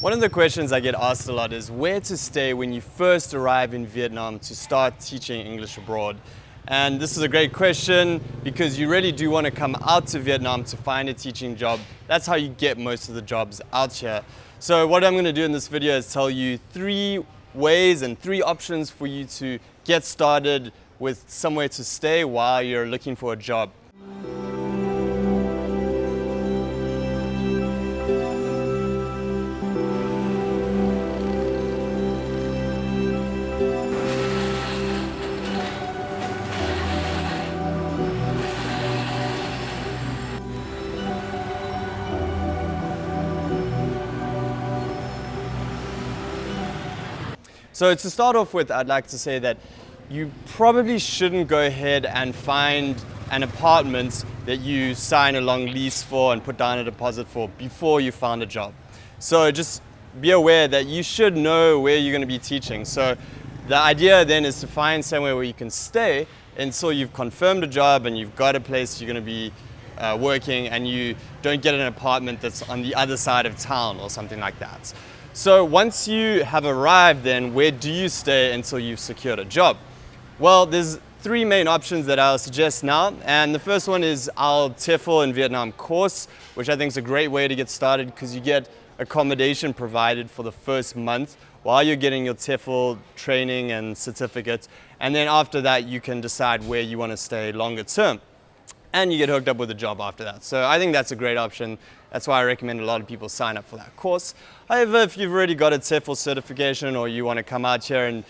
One of the questions I get asked a lot is where to stay when you first arrive in Vietnam to start teaching English abroad. And this is a great question because you really do want to come out to Vietnam to find a teaching job. That's how you get most of the jobs out here. So what I'm going to do in this video is tell you 3 ways and 3 options for you to get started with somewhere to stay while you're looking for a job. So to start off with, I'd like to say that you probably shouldn't go ahead and find an apartment that you sign a long lease for and put down a deposit for before you found a job. So just be aware that you should know where you're going to be teaching. So the idea then is to find somewhere where you can stay until you've confirmed a job and you've got a place you're going to be working, and you don't get an apartment that's on the other side of town or something like that. So once you have arrived, then where do you stay until you've secured a job? Well, there's 3 main options that I'll suggest now. And the first one is our TEFL in Vietnam course, which I think is a great way to get started because you get accommodation provided for the first month while you're getting your TEFL training and certificates. And then after that, you can decide where you want to stay longer term. And you get hooked up with a job after that. So I think that's a great option. That's why I recommend a lot of people sign up for that course. However, if you've already got a TEFL certification or you want to come out here and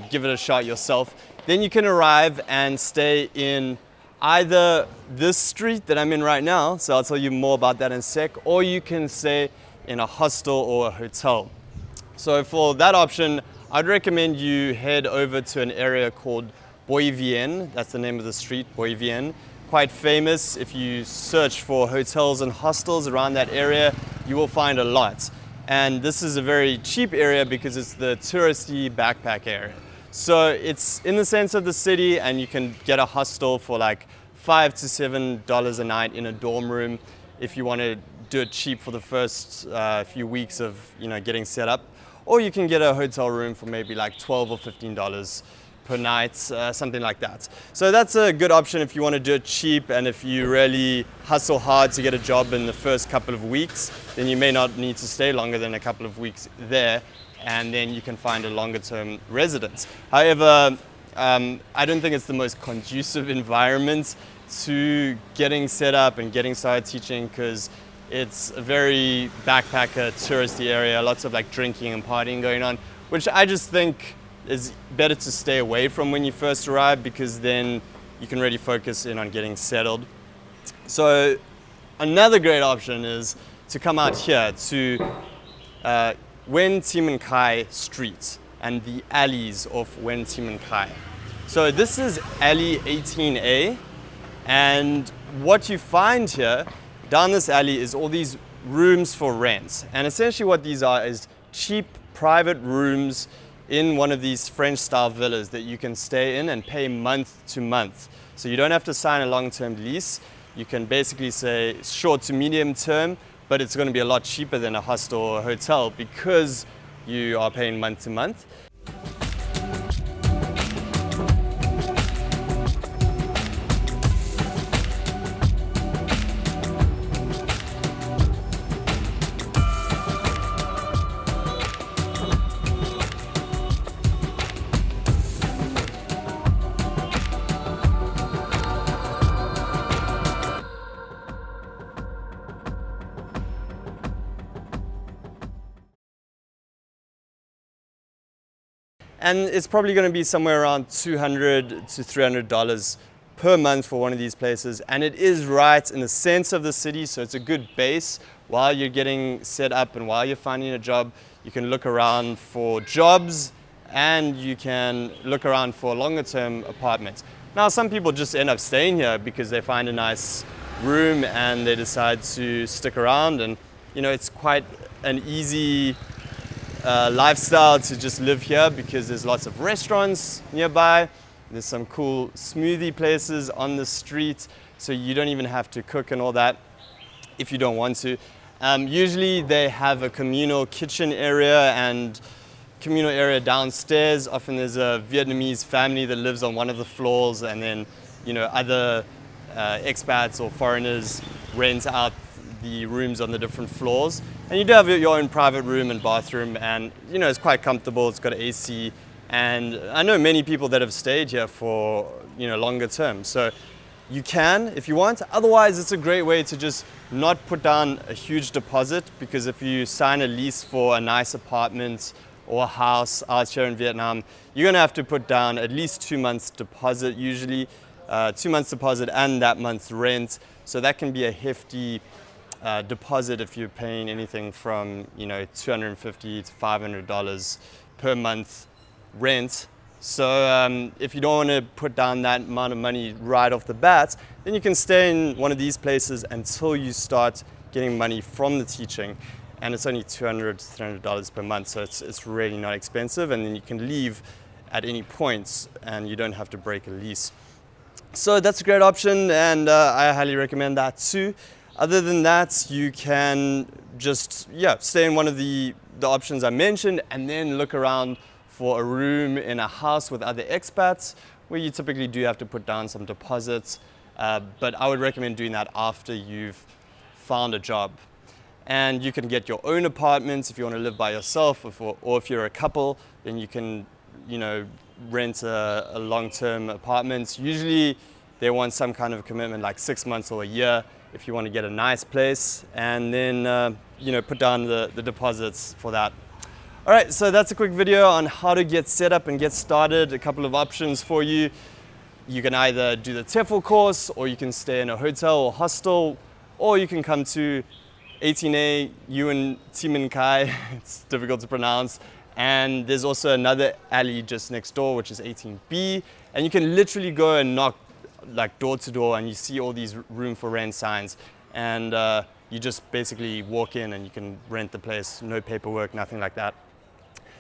give it a shot yourself, then you can arrive and stay in either this street that I'm in right now, so I'll tell you more about that in a sec, or you can stay in a hostel or a hotel. So for that option, I'd recommend you head over to an area called Boi Vien. That's the name of the street, Boi Vien. Quite famous. If you search for hotels and hostels around that area, you will find a lot. And this is a very cheap area because it's the touristy backpack area. So it's in the center of the city, and you can get a hostel for like $5 to $7 a night in a dorm room if you want to do it cheap for the first few weeks of getting set up. Or you can get a hotel room for maybe like $12 or $15 per night, something like that. So that's a good option if you want to do it cheap, and if you really hustle hard to get a job in the first couple of weeks, then you may not need to stay longer than a couple of weeks there, and then you can find a longer term residence. However, I don't think it's the most conducive environment to getting set up and getting started teaching, because it's a very backpacker touristy area, lots of like drinking and partying going on, which I just think is better to stay away from when you first arrive, because then you can really focus in on getting settled. So another great option is to come out here to Nguyen Thi Minh Khai Street and the alleys of Nguyen Thi Minh Khai. So this is alley 18A, and what you find here down this alley is all these rooms for rent. And essentially what these are is cheap private rooms in one of these French style villas that you can stay in and pay month to month. So you don't have to sign a long-term lease. You can basically say short to medium term, but it's going to be a lot cheaper than a hostel or a hotel because you are paying month to month. And it's probably going to be somewhere around $200 to $300 per month for one of these places. And it is right in the center of the city, so it's a good base. While you're getting set up and while you're finding a job, you can look around for jobs and you can look around for longer term apartments. Now, some people just end up staying here because they find a nice room and they decide to stick around, and it's quite an easy lifestyle to just live here because there's lots of restaurants nearby. There's some cool smoothie places on the street, so you don't even have to cook and all that if you don't want to. Usually they have a communal kitchen area and communal area downstairs. Often there's a Vietnamese family that lives on one of the floors, and then other expats or foreigners rent out the rooms on the different floors. And you do have your own private room and bathroom, and it's quite comfortable. It's got AC, and I know many people that have stayed here for longer term. So you can if you want. Otherwise, it's a great way to just not put down a huge deposit, because if you sign a lease for a nice apartment or a house out here in Vietnam, you're going to have to put down at least 2 months deposit, usually 2 months deposit and that month's rent. So that can be a hefty deposit if you're paying anything from $250 to $500 per month rent. So if you don't want to put down that amount of money right off the bat, then you can stay in one of these places until you start getting money from the teaching. And it's only $200 to $300 per month, so it's really not expensive. And then you can leave at any point and you don't have to break a lease. So that's a great option, and I highly recommend that too. Other than that, you can just stay in one of the options I mentioned, and then look around for a room in a house with other expats, where you typically do have to put down some deposits. But I would recommend doing that after you've found a job. And you can get your own apartments if you want to live by yourself, or if you're a couple, then you can rent a long-term apartment. Usually they want some kind of commitment, like 6 months or a year, if you want to get a nice place, and then put down the deposits for that. All right, so that's a quick video on how to get set up and get started. A couple of options for you. You can either do the TEFL course, or you can stay in a hotel or hostel, or you can come to 18A Ho Chi Minh City. It's difficult to pronounce. And there's also another alley just next door, which is 18B. And you can literally go and knock like door to door, and you see all these room for rent signs. And you just basically walk in and you can rent the place, no paperwork, nothing like that.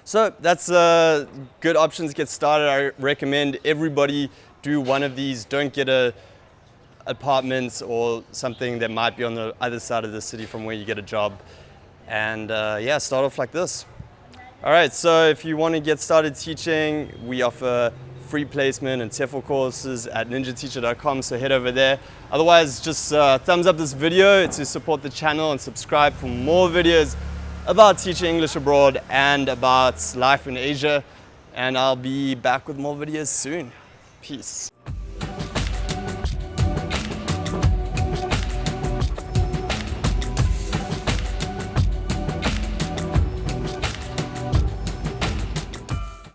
So that's a good option to get started. I recommend everybody do one of these. Don't get a apartment or something that might be on the other side of the city from where you get a job. And start off like this. All right, so if you want to get started teaching, we offer free placement and TEFL courses at ninjateacher.com, so head over there. Otherwise, just thumbs up this video to support the channel, and subscribe for more videos about teaching English abroad and about life in Asia. And I'll be back with more videos soon. Peace.